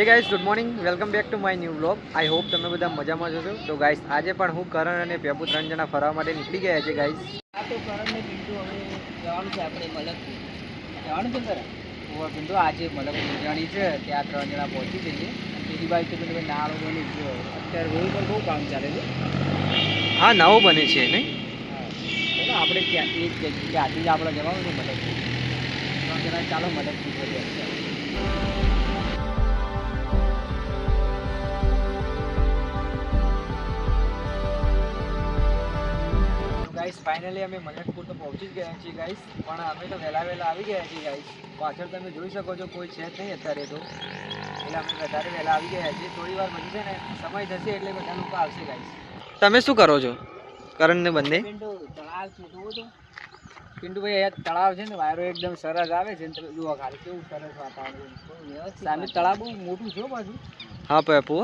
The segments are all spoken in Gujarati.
Hey guys good morning welcome back to my new vlog. I hope તમે બધા મજામાં છો। તો ગાइस આજે પણ હું કરણ અને પેપુ ત્રણ જણા ફરવા માટે નીકળી ગયા છે ગાइस। આ તો કરણ ને પિન્ટુ હવે જવાનું છે આપણે મલકપુર જવાનું છે સર ઓવા પિન્ટુ આજે મલકપુર જવાની છે ત્યાં ત્રણ જણા પહોંચી જઈએ અને બીજી બાજુ તો પેલું નાળો બની ગયો અત્યારે રોડ પર બહુ કામ ચાલે છે। હા નવો બને છે નહીં ચાલો આપણે ત્યાં એ જ ત્યાંથી જ આપણે જવાનું છે મલકપુર ત્રણ જણા ચાલો મલકપુર કરીએ અત્યારે। गाइस फाइनली અમે મલકપુર તો પહોંચી જ ગયા છીએ ગાइस, પણ અમે તો વહેલા આવી ગયા છીએ ગાइस। પાછળ તમે જોઈ શકો છો કોઈ છે જ નહીં અત્યારે તો, એટલે અમે વધારે વહેલા આવી ગયા છીએ। થોડી વાર પછી છે ને સમય જશે એટલે બધા લોકો આવશે ગાइस। તમે શું કરો છો કરણ ને બંને? પિન્ટુ તળાવ છે જોવો તો પિન્ટુભાઈ અહીંયા તળાવ છે ને વાયરો એકદમ સરસ આવે છે ને તમે જુઓ ખાલી કેવું સરસ વાતાવરણ સામે તળાવ બહુ મોટું છે બાજુ। હા પેપુ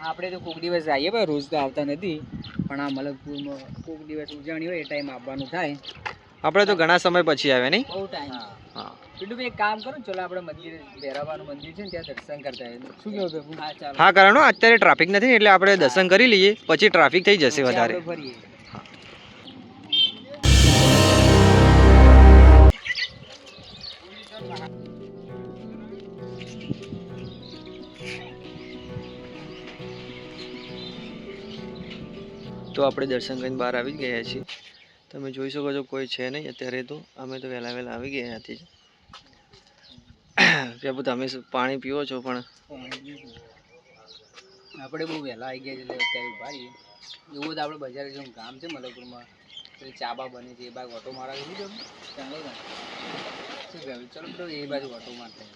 આપણે તો કોઈક દિવસ આવીએ ભાઈ, રોજ તો આવતા નથી, પણ આ મલકપુરમાં કોઈક દિવસ ઉજવણી હોય એ ટાઈમ આવવાનું થાય। આપણે તો ઘણા સમય પછી આવ્યા નહીં? બહુ ટાઈમ। હા પિન્ટુભાઈ એક કામ કરો ને, ચલો આપણે મંદિરે ભેરાવાનું મંદિર છે ને ત્યાં દર્શન કરતા આવીએ। શું કેવું પેપુ? હા ચાલો। હા કારણ અત્યારે ટ્રાફિક નથી ને એટલે આપણે દર્શન કરી લઈએ, પછી ટ્રાફિક થઈ જશે વધારે। ફરીએ। તો આપણે દર્શન કરીને બહાર આવી ગયા છીએ। તમે જોઈ શકો છો કોઈ છે નહીં અત્યારે તો, અમે તો વહેલા આવી ગયા ત્યાંથી જ। પેપુ તમે પાણી પીવો છો? પણ આપણે બહુ વહેલા આવી ગયા એટલે અત્યારે ઉભા રહીએ। એવું જ આપણે બજાર જેવું ગામ છે મલકપુરમાં, પેલી ચાબા બને છે એ બાજુ ઓટો મારા શું કેવું? ચાલો ને શું કહેવું? ચલો તો એ બાજુ ઓટો મારતા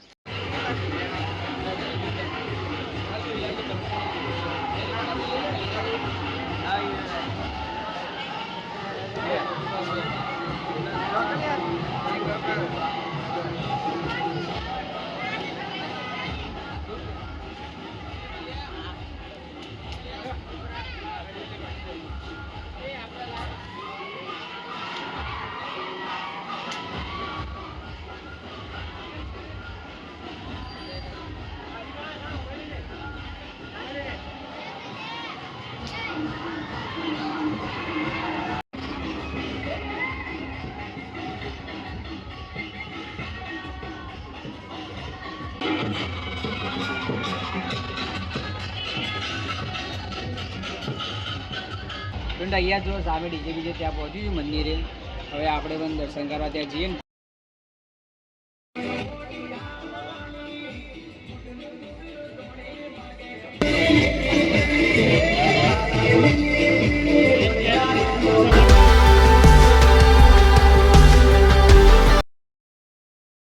અહીંયા જો સામે ડીજે બીજે ત્યાં પહોંચ્યું મંદિરે। હવે આપણે પણ દર્શન કરવા ત્યાં જઈએ ને